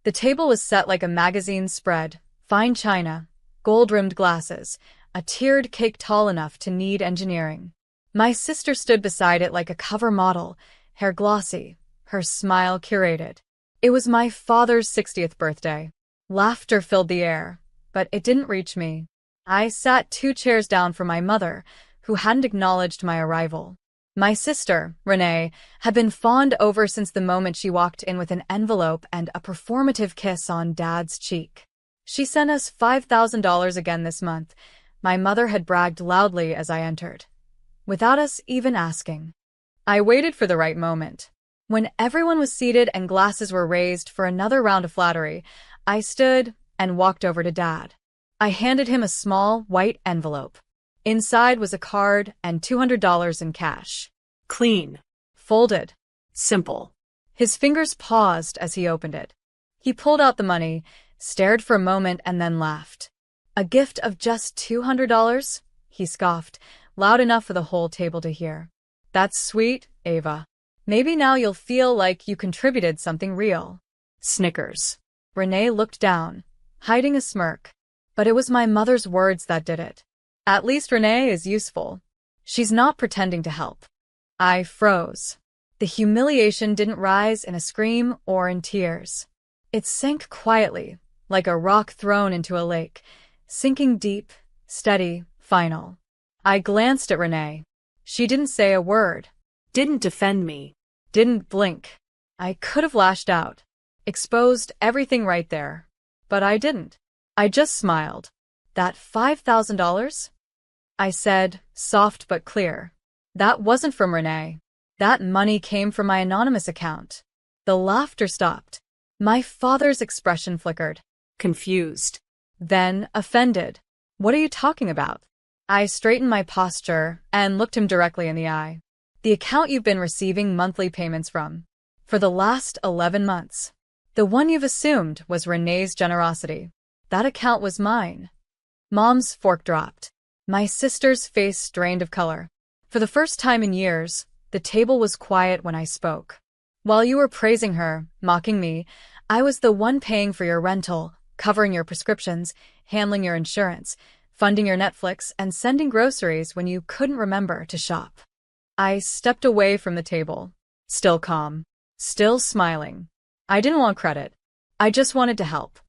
The table was set like a magazine spread, fine china, gold-rimmed glasses, a tiered cake tall enough to need engineering. My sister stood beside it like a cover model, hair glossy, her smile curated. It was my father's 60th birthday. Laughter filled the air, but it didn't reach me. I sat 2 chairs down from my mother, who hadn't acknowledged my arrival. My sister, Renee, had been fawned over since the moment she walked in with an envelope and a performative kiss on Dad's cheek. She sent us $5,000 again this month, my mother had bragged loudly as I entered, without us even asking. I waited for the right moment. When everyone was seated and glasses were raised for another round of flattery, I stood and walked over to Dad. I handed him a small, white envelope. Inside was a card and $200 in cash. Clean. Folded. Simple. His fingers paused as he opened it. He pulled out the money, stared for a moment, and then laughed. A gift of just $200? He scoffed, loud enough for the whole table to hear. That's sweet, Ava. Maybe now you'll feel like you contributed something real. Snickers. Renee looked down, hiding a smirk. But it was my mother's words that did it. At least Renee is useful. She's not pretending to help. I froze. The humiliation didn't rise in a scream or in tears. It sank quietly, like a rock thrown into a lake, sinking deep, steady, final. I glanced at Renee. She didn't say a word. Didn't defend me. Didn't blink. I could have lashed out, exposed everything right there. But I didn't. I just smiled. That $5,000? I said, soft but clear. That wasn't from Renee. That money came from my anonymous account. The laughter stopped. My father's expression flickered. Confused. Then offended. What are you talking about? I straightened my posture and looked him directly in the eye. The account you've been receiving monthly payments from. For the last 11 months. The one you've assumed was Renee's generosity. That account was mine. Mom's fork dropped. My sister's face drained of color. For the first time in years, the table was quiet when I spoke. While you were praising her, mocking me, I was the one paying for your rental, covering your prescriptions, handling your insurance, funding your Netflix, and sending groceries when you couldn't remember to shop. I stepped away from the table, still calm, still smiling. I didn't want credit. I just wanted to help.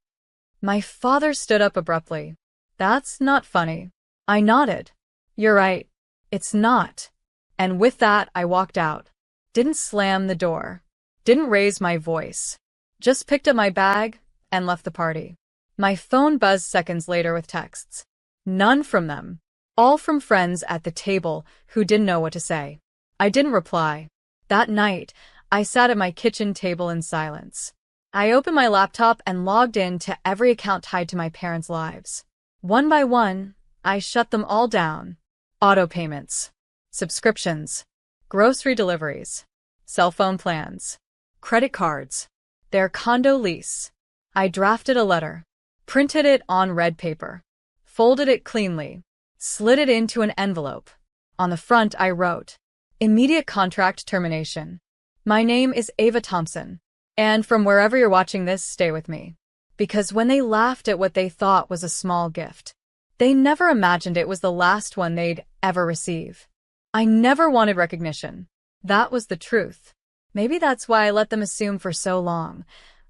My father stood up abruptly. That's not funny. I nodded. You're right. It's not. And with that, I walked out. Didn't slam the door. Didn't raise my voice. Just picked up my bag and left the party. My phone buzzed seconds later with texts. None from them. All from friends at the table who didn't know what to say. I didn't reply. That night, I sat at my kitchen table in silence. I opened my laptop and logged in to every account tied to my parents' lives. One by one, I shut them all down. Auto payments, subscriptions, grocery deliveries, cell phone plans, credit cards, their condo lease. I drafted a letter, printed it on red paper, folded it cleanly, slid it into an envelope. On the front, I wrote, immediate contract termination. My name is Ava Thompson. And from wherever you're watching this, stay with me. Because when they laughed at what they thought was a small gift, they never imagined it was the last one they'd ever receive. I never wanted recognition. That was the truth. Maybe that's why I let them assume for so long.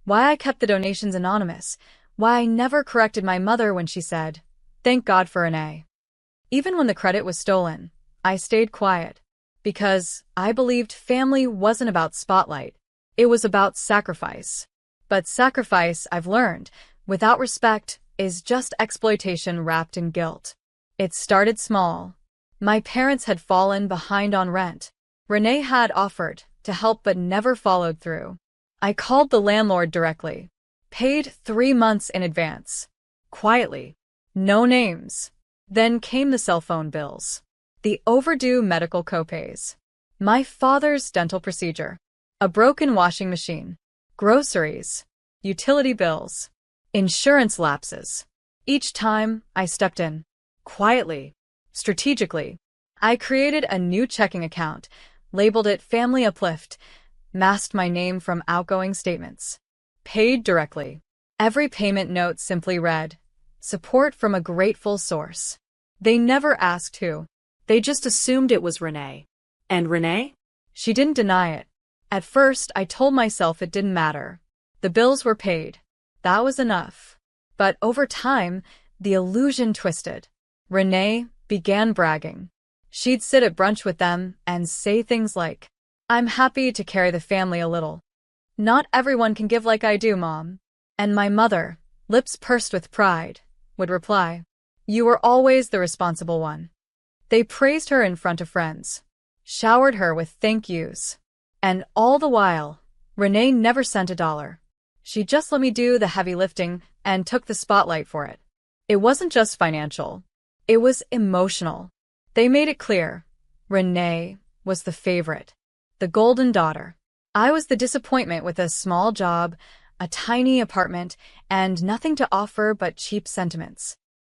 Why I kept the donations anonymous. Why I never corrected my mother when she said, thank God for Renee. Even when the credit was stolen, I stayed quiet. Because I believed family wasn't about spotlight. It was about sacrifice. But sacrifice, I've learned, without respect, is just exploitation wrapped in guilt. It started small. My parents had fallen behind on rent. Renee had offered to help but never followed through. I called the landlord directly. Paid 3 months in advance. Quietly. No names. Then came the cell phone bills. The overdue medical copays. My father's dental procedure. A broken washing machine. Groceries. Utility bills. Insurance lapses. Each time, I stepped in. Quietly. Strategically. I created a new checking account, labeled it Family Uplift, masked my name from outgoing statements. Paid directly. Every payment note simply read, "Support from a grateful source." They never asked who. They just assumed it was Renee. And Renee? She didn't deny it. At first, I told myself it didn't matter. The bills were paid. That was enough. But over time, the illusion twisted. Renee began bragging. She'd sit at brunch with them and say things like, "I'm happy to carry the family a little. Not everyone can give like I do, Mom." And my mother, lips pursed with pride, would reply, "You were always the responsible one." They praised her in front of friends, showered her with thank yous. And all the while, Renee never sent $1. She just let me do the heavy lifting and took the spotlight for it. It wasn't just financial. It was emotional. They made it clear. Renee was the favorite, the golden daughter. I was the disappointment with a small job, a tiny apartment, and nothing to offer but cheap sentiments.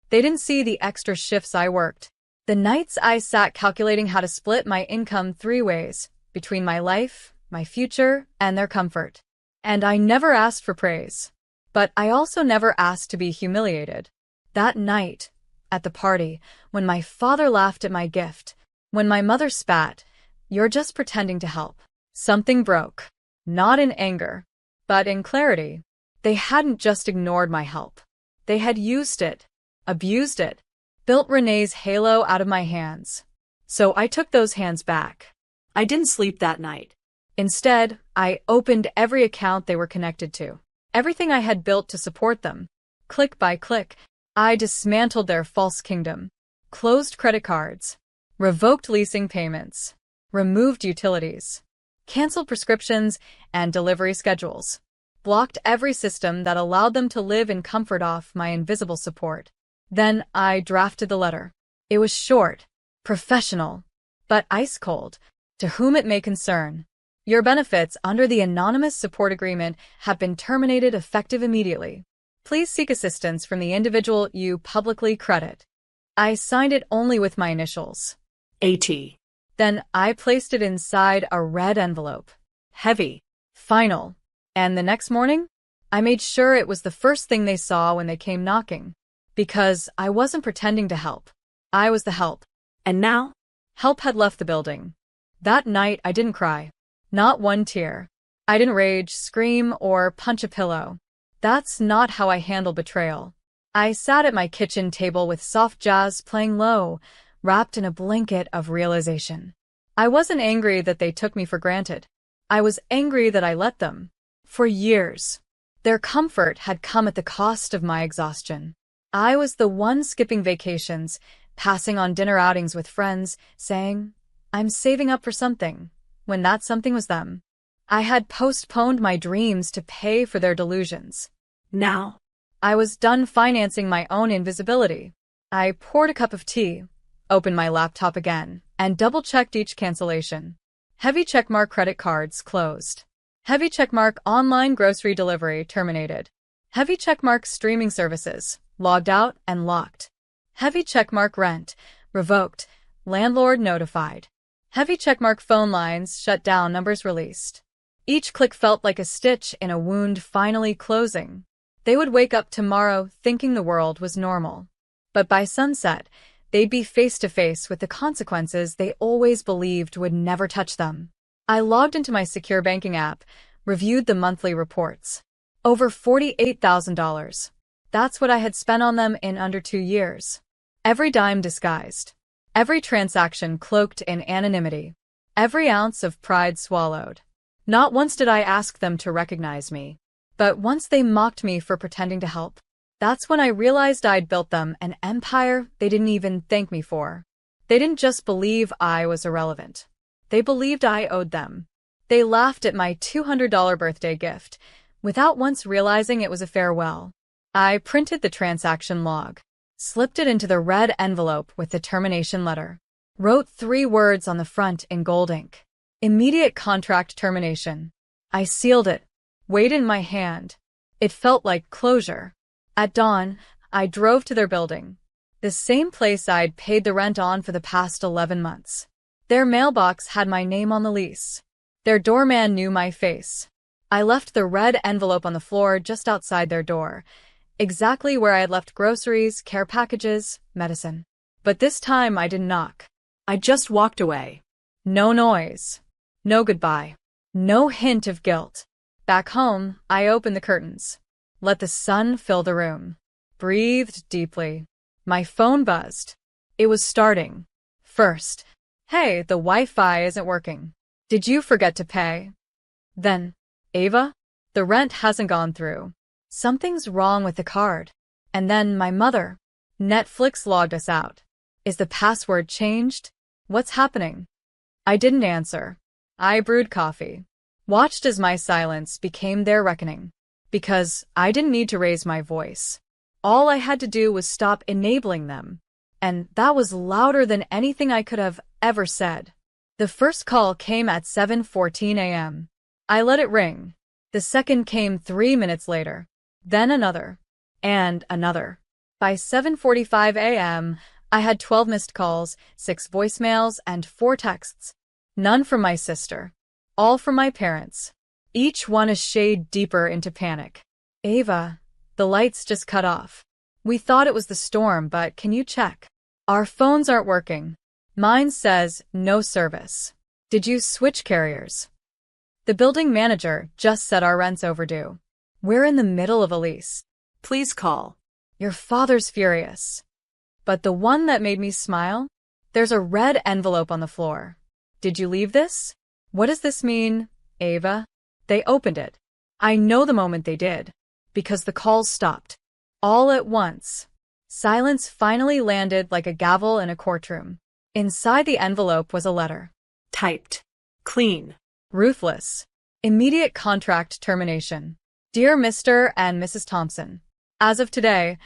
They didn't see the extra shifts I worked, the nights I sat calculating how to split my income 3 ways, between my life, my future, and their comfort. And I never asked for praise. But I also never asked to be humiliated. That night, at the party, when my father laughed at my gift, when my mother spat, "You're just pretending to help," something broke. Not in anger, but in clarity. They hadn't just ignored my help. They had used it, abused it, built Renee's halo out of my hands. So I took those hands back. I didn't sleep that night. Instead, I opened every account they were connected to, everything I had built to support them. Click by click, I dismantled their false kingdom, closed credit cards, revoked leasing payments, removed utilities, canceled prescriptions and delivery schedules, blocked every system that allowed them to live in comfort off my invisible support. Then I drafted the letter. It was short, professional, but ice cold. To whom it may concern. Your benefits under the anonymous support agreement have been terminated effective immediately. Please seek assistance from the individual you publicly credit. I signed it only with my initials. AT. Then I placed it inside a red envelope. Heavy. Final. And the next morning, I made sure it was the first thing they saw when they came knocking. Because I wasn't pretending to help. I was the help. And now? Help had left the building. That night, I didn't cry. Not one tear. I didn't rage, scream, or punch a pillow. That's not how I handle betrayal. I sat at my kitchen table with soft jazz playing low, wrapped in a blanket of realization. I wasn't angry that they took me for granted. I was angry that I let them. For years. Their comfort had come at the cost of my exhaustion. I was the one skipping vacations, passing on dinner outings with friends, saying, "I'm saving up for something," when that something was them. I had postponed my dreams to pay for their delusions. Now, I was done financing my own invisibility. I poured a cup of tea, opened my laptop again, and double-checked each cancellation. Heavy checkmark credit cards closed. Heavy checkmark online grocery delivery terminated. Heavy checkmark streaming services logged out and locked. Heavy checkmark rent revoked. Landlord notified. Heavy checkmark phone lines shut down, numbers released. Each click felt like a stitch in a wound finally closing. They would wake up tomorrow thinking the world was normal. But by sunset, they'd be face to face with the consequences they always believed would never touch them. I logged into my secure banking app, reviewed the monthly reports. Over $48,000. That's what I had spent on them in under 2 years. Every dime disguised. Every transaction cloaked in anonymity. Every ounce of pride swallowed. Not once did I ask them to recognize me. But once they mocked me for pretending to help. That's when I realized I'd built them an empire they didn't even thank me for. They didn't just believe I was irrelevant. They believed I owed them. They laughed at my $200 birthday gift, without once realizing it was a farewell. I printed the transaction log, slipped it into the red envelope with the termination letter, wrote 3 words on the front in gold ink. Immediate contract termination. I sealed it, weighed it in my hand. It felt like closure. At dawn, I drove to their building, the same place I'd paid the rent on for the past 11 months. Their mailbox had my name on the lease. Their doorman knew my face. I left the red envelope on the floor just outside their door, exactly where I had left groceries, care packages, medicine. But this time I didn't knock. I just walked away. No noise. No goodbye. No hint of guilt. Back home, I opened the curtains. Let the sun fill the room. Breathed deeply. My phone buzzed. It was starting. First, "Hey, the Wi-Fi isn't working. Did you forget to pay?" Then, "Ava, the rent hasn't gone through. Something's wrong with the card." And then my mother, "Netflix logged us out. Is the password changed? What's happening?" I didn't answer. I brewed coffee. Watched as my silence became their reckoning. Because I didn't need to raise my voice. All I had to do was stop enabling them. And that was louder than anything I could have ever said. The first call came at 7:14 a.m. I let it ring. The second came 3 minutes later. Then another. And another. By 7:45 a.m., I had 12 missed calls, 6 voicemails, and 4 texts. None from my sister. All from my parents. Each one a shade deeper into panic. "Ava, the lights just cut off. We thought it was the storm, but can you check? Our phones aren't working. Mine says no service. Did you switch carriers? The building manager just said our rent's overdue. We're in the middle of a lease. Please call." Your father's furious. But the one that made me smile? There's a red envelope on the floor. "Did you leave this? What does this mean, Ava?" They opened it. I know the moment they did. Because the calls stopped. All at once. Silence finally landed like a gavel in a courtroom. Inside the envelope was a letter. Typed. Clean. Ruthless. Immediate contract termination. Dear Mr. and Mrs. Thompson, as of today,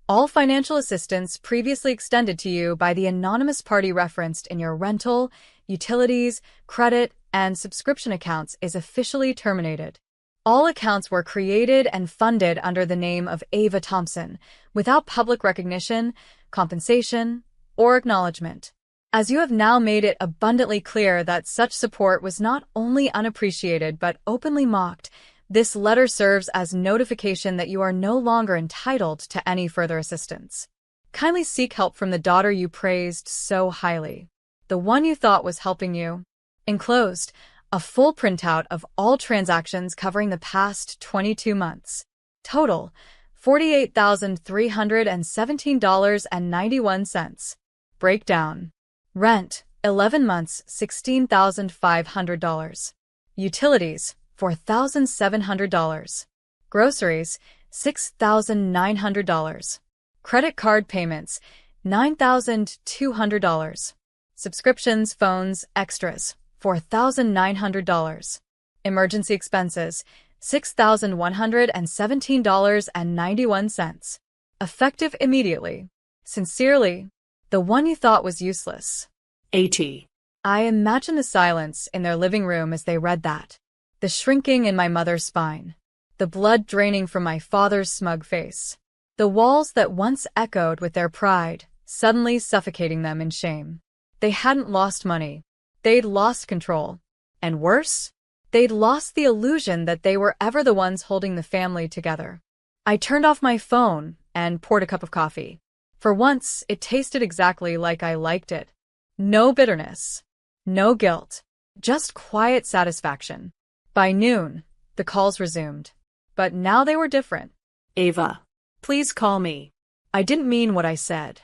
all financial assistance previously extended to you by the anonymous party referenced in your rental, utilities, credit, and subscription accounts is officially terminated. All accounts were created and funded under the name of Ava Thompson, without public recognition, compensation, or acknowledgement. As you have now made it abundantly clear that such support was not only unappreciated but openly mocked, this letter serves as notification that you are no longer entitled to any further assistance. Kindly seek help from the daughter you praised so highly, the one you thought was helping you. Enclosed, a full printout of all transactions covering the past 22 months. Total, $48,317.91. Breakdown. Rent, 11 months, $16,500. Utilities, $4,700. Groceries, $6,900. Credit card payments, $9,200. Subscriptions, phones, extras, $4,900. Emergency expenses, $6,117.91. Effective immediately. Sincerely, the one you thought was useless. Aita. I imagine the silence in their living room as they read that. The shrinking in my mother's spine. The blood draining from my father's smug face. The walls that once echoed with their pride, suddenly suffocating them in shame. They hadn't lost money. They'd lost control. And worse, they'd lost the illusion that they were ever the ones holding the family together. I turned off my phone and poured a cup of coffee. For once, it tasted exactly like I liked it. No bitterness. No guilt. Just quiet satisfaction. By noon, the calls resumed. But now they were different. Ava, please call me. I didn't mean what I said.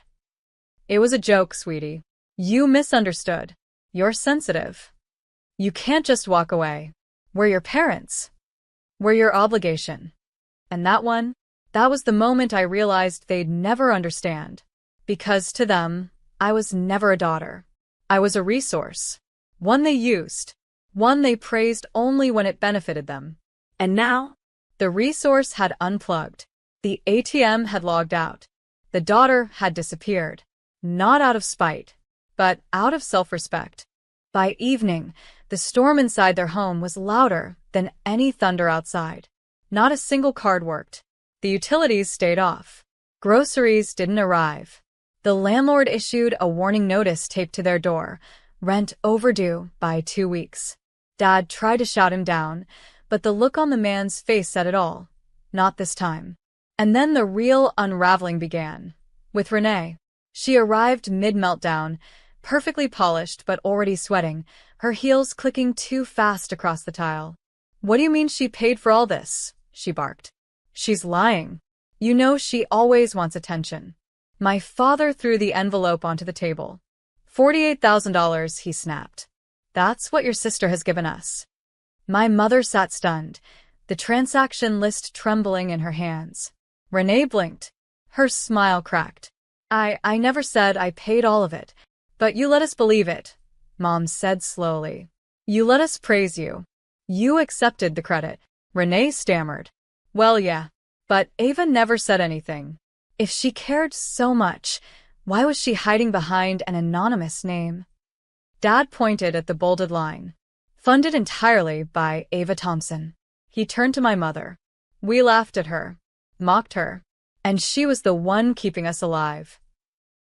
It was a joke, sweetie. You misunderstood. You're sensitive. You can't just walk away. We're your parents. We're your obligation. And that was the moment I realized they'd never understand. Because to them, I was never a daughter. I was a resource. One they used. One they praised only when it benefited them. And now? The resource had unplugged. The ATM had logged out. The daughter had disappeared. Not out of spite, but out of self-respect. By evening, the storm inside their home was louder than any thunder outside. Not a single card worked. The utilities stayed off. Groceries didn't arrive. The landlord issued a warning notice taped to their door, rent overdue by 2 weeks. Dad tried to shout him down, But the look on the man's face said it all. Not this time. And then the real unraveling began. With Renee. She arrived mid-meltdown, perfectly polished but already sweating, her heels clicking too fast across the tile. "What do you mean she paid for all this?" she barked. "She's lying. You know she always wants attention." My father threw the envelope onto the table. $48,000, he snapped. "That's what your sister has given us." My mother sat stunned, the transaction list trembling in her hands. Renee blinked. Her smile cracked. I never said I paid all of it. But you let us believe it," Mom said slowly. "You let us praise you. You accepted the credit." Renee stammered. "Well, yeah. But Ava never said anything. If she cared so much, why was she hiding behind an anonymous name?" Dad pointed at the bolded line. "Funded entirely by Ava Thompson." He turned to my mother. "We laughed at her, mocked her, and she was the one keeping us alive."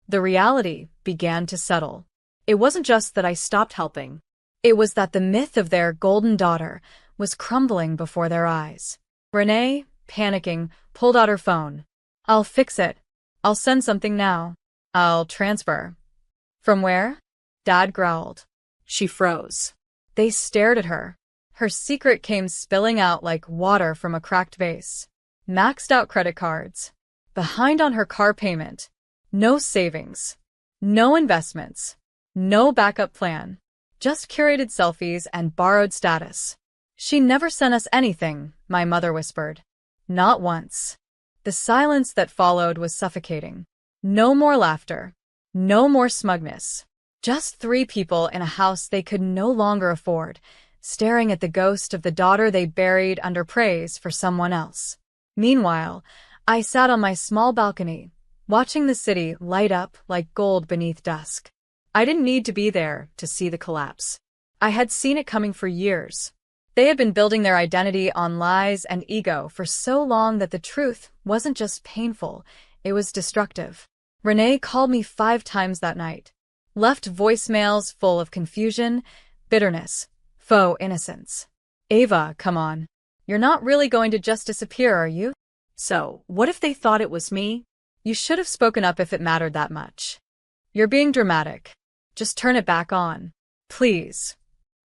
The reality began to settle. It wasn't just that I stopped helping. It was that the myth of their golden daughter was crumbling before their eyes. Renee, panicking, pulled out her phone. "I'll fix it. I'll send something now. I'll transfer." "From where?" Dad growled. She froze. They stared at her. Her secret came spilling out like water from a cracked vase. Maxed out credit cards. Behind on her car payment. No savings. No investments. No backup plan. Just curated selfies and borrowed status. "She never sent us anything," my mother whispered. Not once. The silence that followed was suffocating. No more laughter. No more smugness. Just three people in a house they could no longer afford, staring at the ghost of the daughter they buried under praise for someone else. Meanwhile, I sat on my small balcony, watching the city light up like gold beneath dusk. I didn't need to be there to see the collapse. I had seen it coming for years. They had been building their identity on lies and ego for so long that the truth wasn't just painful, it was destructive. Renee called me 5 times that night. Left voicemails full of confusion, bitterness, faux innocence. "Ava, come on. You're not really going to just disappear, are you?" So, what if they thought it was me? "You should have spoken up if it mattered that much. You're being dramatic. Just turn it back on. Please."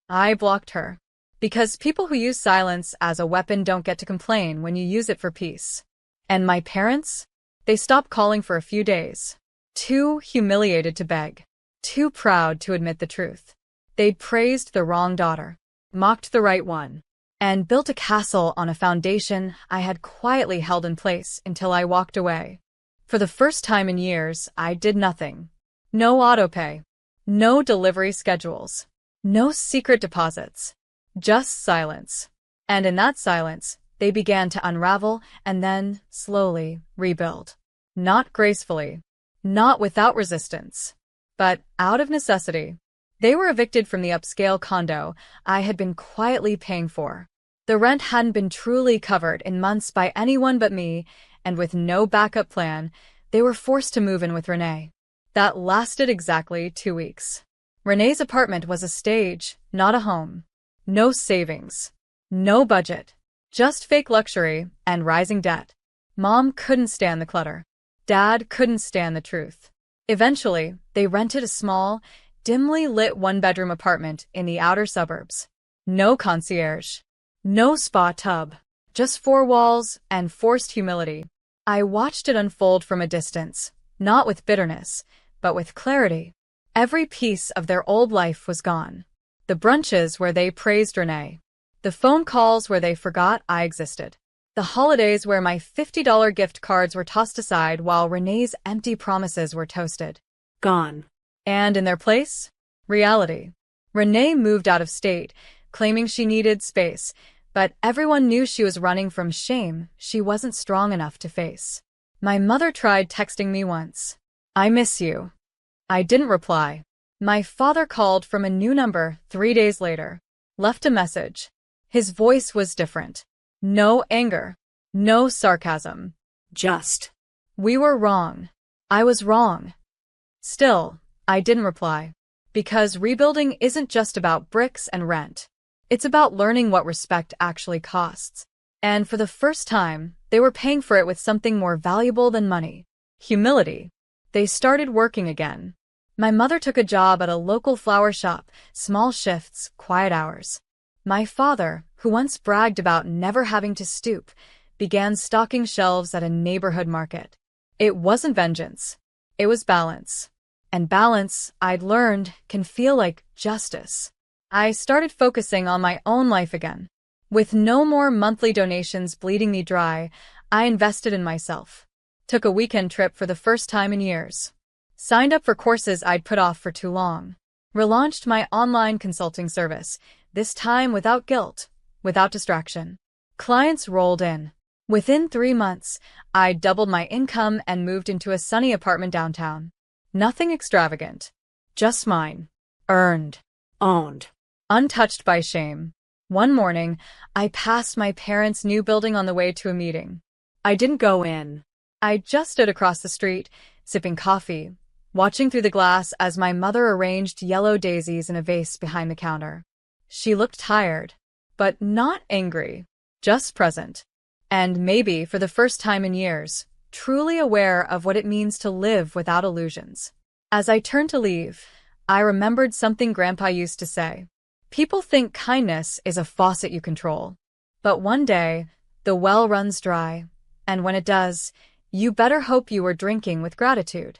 I blocked her. Because people who use silence as a weapon don't get to complain when you use it for peace. And my parents? They stopped calling for a few days. Too humiliated to beg. Too proud to admit the truth. They'd praised the wrong daughter, mocked the right one, and built a castle on a foundation I had quietly held in place until I walked away. For the first time in years, I did nothing. No autopay. No delivery schedules. No secret deposits. Just silence. And in that silence, they began to unravel and then, slowly, rebuild. Not gracefully. Not without resistance. But out of necessity. They were evicted from the upscale condo I had been quietly paying for. The rent hadn't been truly covered in months by anyone but me, and with no backup plan, they were forced to move in with Renee. That lasted exactly 2 weeks. Renee's apartment was a stage, not a home. No savings. No budget. Just fake luxury and rising debt. Mom couldn't stand the clutter. Dad couldn't stand the truth. Eventually, they rented a small, dimly lit one-bedroom apartment in the outer suburbs. No concierge. No spa tub. Just 4 walls and forced humility. I watched it unfold from a distance, not with bitterness, but with clarity. Every piece of their old life was gone. The brunches where they praised Renee. The phone calls where they forgot I existed. The holidays where my $50 gift cards were tossed aside while Renee's empty promises were toasted. Gone. And in their place, reality. Renee moved out of state, claiming she needed space, but everyone knew she was running from shame she wasn't strong enough to face. My mother tried texting me once. "I miss you." I didn't reply. My father called from a new number 3 days later. Left a message. His voice was different. No anger. No sarcasm. Just. "We were wrong. I was wrong." Still, I didn't reply. Because rebuilding isn't just about bricks and rent. It's about learning what respect actually costs. And for the first time, they were paying for it with something more valuable than money. Humility. They started working again. My mother took a job at a local flower shop, small shifts, quiet hours. My father, who once bragged about never having to stoop, began stocking shelves at a neighborhood market. It wasn't vengeance. It was balance. And balance, I'd learned, can feel like justice. I started focusing on my own life again. With no more monthly donations bleeding me dry, I invested in myself. Took a weekend trip for the first time in years. Signed up for courses I'd put off for too long. Relaunched my online consulting service, this time without guilt, without distraction. Clients rolled in. Within 3 months, I doubled my income and moved into a sunny apartment downtown. Nothing extravagant. Just mine. Earned. Owned. Untouched by shame. One morning, I passed my parents' new building on the way to a meeting. I didn't go in. I just stood across the street, sipping coffee, watching through the glass as my mother arranged yellow daisies in a vase behind the counter. She looked tired, but not angry, just present. And maybe, for the first time in years, truly aware of what it means to live without illusions. As I turned to leave, I remembered something Grandpa used to say. People think kindness is a faucet you control. But one day, the well runs dry, and when it does, you better hope you were drinking with gratitude.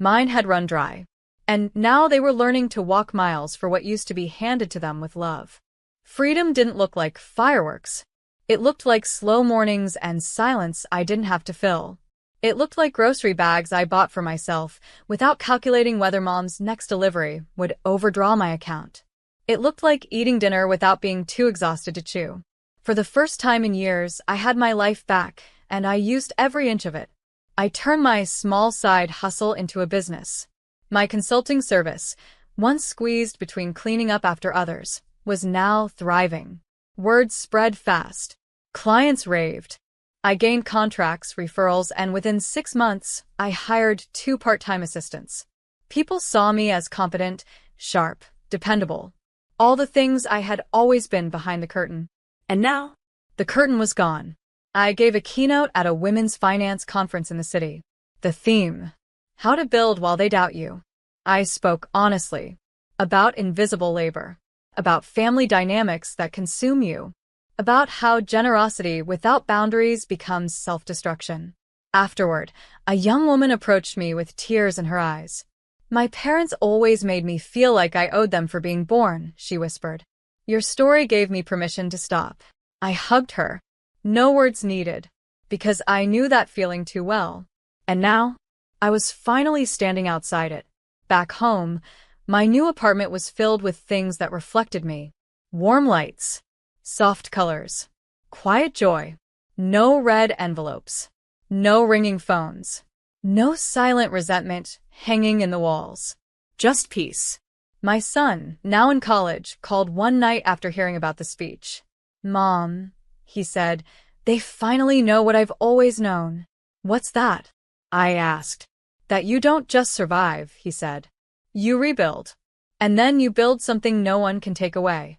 Mine had run dry, and now they were learning to walk miles for what used to be handed to them with love. Freedom didn't look like fireworks. It looked like slow mornings and silence I didn't have to fill. It looked like grocery bags I bought for myself without calculating whether Mom's next delivery would overdraw my account. It looked like eating dinner without being too exhausted to chew. For the first time in years, I had my life back, and I used every inch of it. I turned my small side hustle into a business. My consulting service, once squeezed between cleaning up after others, was now thriving. Word spread fast. Clients raved. I gained contracts, referrals, and within 6 months, I hired 2 part-time assistants. People saw me as competent, sharp, dependable. All the things I had always been behind the curtain. And now, the curtain was gone. I gave a keynote at a women's finance conference in the city. The theme: how to build while they doubt you. I spoke honestly about invisible labor, about family dynamics that consume you, about how generosity without boundaries becomes self-destruction. Afterward, a young woman approached me with tears in her eyes. My parents always made me feel like I owed them for being born, she whispered. Your story gave me permission to stop. I hugged her. No words needed, because I knew that feeling too well. And now, I was finally standing outside it. Back home, my new apartment was filled with things that reflected me. Warm lights, soft colors, quiet joy. No red envelopes, no ringing phones, no silent resentment hanging in the walls. Just peace. My son, now in college, called one night after hearing about the speech. Mom, he said, they finally know what I've always known. What's that? I asked. That you don't just survive, he said. You rebuild. And then you build something no one can take away.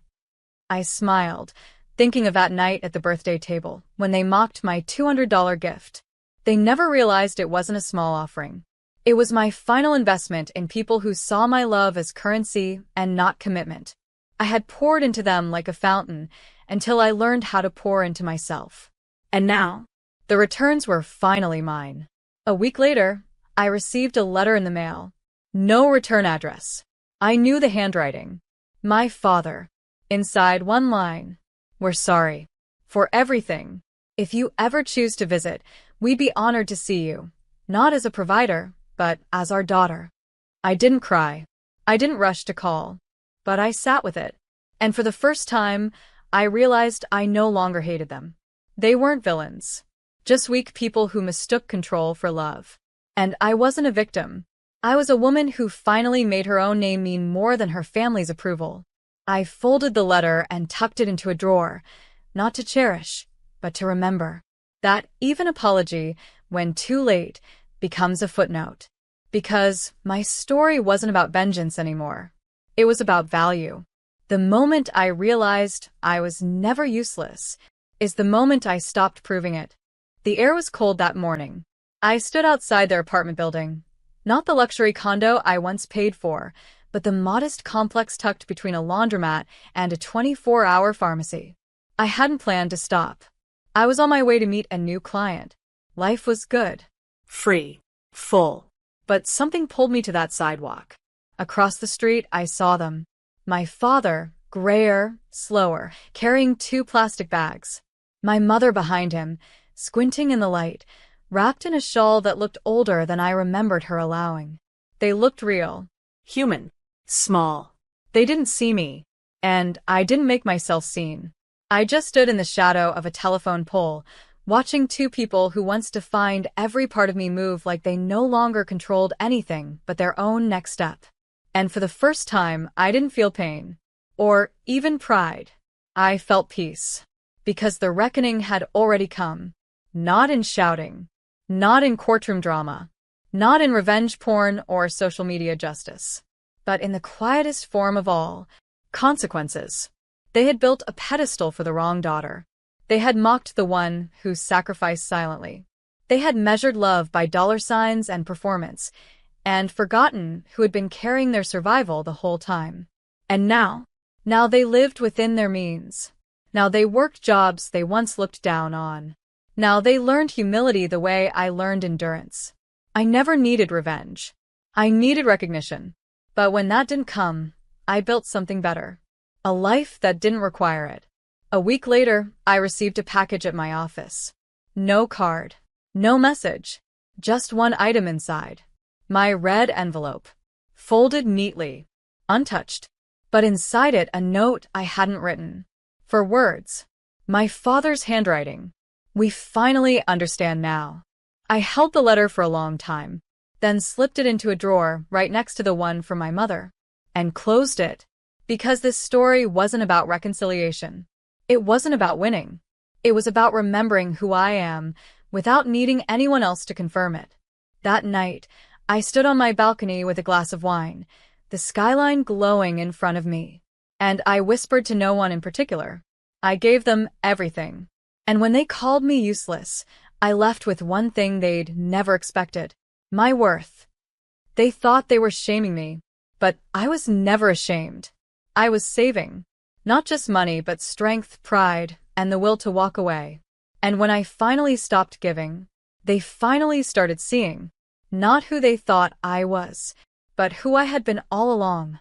I smiled, thinking of that night at the birthday table, when they mocked my $200 gift. They never realized it wasn't a small offering. It was my final investment in people who saw my love as currency and not commitment. I had poured into them like a fountain, until I learned how to pour into myself. And now, the returns were finally mine. A week later, I received a letter in the mail. No return address. I knew the handwriting. My father. Inside one line. We're sorry. For everything. If you ever choose to visit, we'd be honored to see you. Not as a provider, but as our daughter. I didn't cry. I didn't rush to call. But I sat with it. And for the first time, I realized I no longer hated them. They weren't villains. Just weak people who mistook control for love. And I wasn't a victim. I was a woman who finally made her own name mean more than her family's approval. I folded the letter and tucked it into a drawer, not to cherish, but to remember. That even apology, when too late, becomes a footnote. Because my story wasn't about vengeance anymore. It was about value. The moment I realized I was never useless is the moment I stopped proving it. The air was cold that morning. I stood outside their apartment building. Not the luxury condo I once paid for, but the modest complex tucked between a laundromat and a 24-hour pharmacy. I hadn't planned to stop. I was on my way to meet a new client. Life was good. Free. Full. But something pulled me to that sidewalk. Across the street, I saw them. My father, grayer, slower, carrying 2 plastic bags. My mother behind him, squinting in the light, wrapped in a shawl that looked older than I remembered her allowing. They looked real. Human. Small. They didn't see me, and I didn't make myself seen. I just stood in the shadow of a telephone pole, watching 2 people who once defined every part of me move like they no longer controlled anything but their own next step. And for the first time, I didn't feel pain. Or even pride. I felt peace. Because the reckoning had already come. Not in shouting. Not in courtroom drama. Not in revenge porn or social media justice. But in the quietest form of all, consequences. They had built a pedestal for the wrong daughter. They had mocked the one who sacrificed silently. They had measured love by dollar signs and performance, and forgotten who had been carrying their survival the whole time. And now they lived within their means. Now they worked jobs they once looked down on. Now they learned humility the way I learned endurance. I never needed revenge. I needed recognition. But when that didn't come, I built something better. A life that didn't require it. A week later, I received a package at my office. No card. No message. Just one item inside. My red envelope. Folded neatly. Untouched. But inside it a note I hadn't written. For words. My father's handwriting. We finally understand now. I held the letter for a long time, then slipped it into a drawer right next to the one from my mother, and closed it. Because this story wasn't about reconciliation. It wasn't about winning. It was about remembering who I am without needing anyone else to confirm it. That night, I stood on my balcony with a glass of wine, the skyline glowing in front of me. And I whispered to no one in particular. I gave them everything. And when they called me useless, I left with one thing they'd never expected. My worth. They thought they were shaming me, but I was never ashamed. I was saving. Not just money, but strength, pride, and the will to walk away. And when I finally stopped giving, they finally started seeing. Not who they thought I was, but who I had been all along.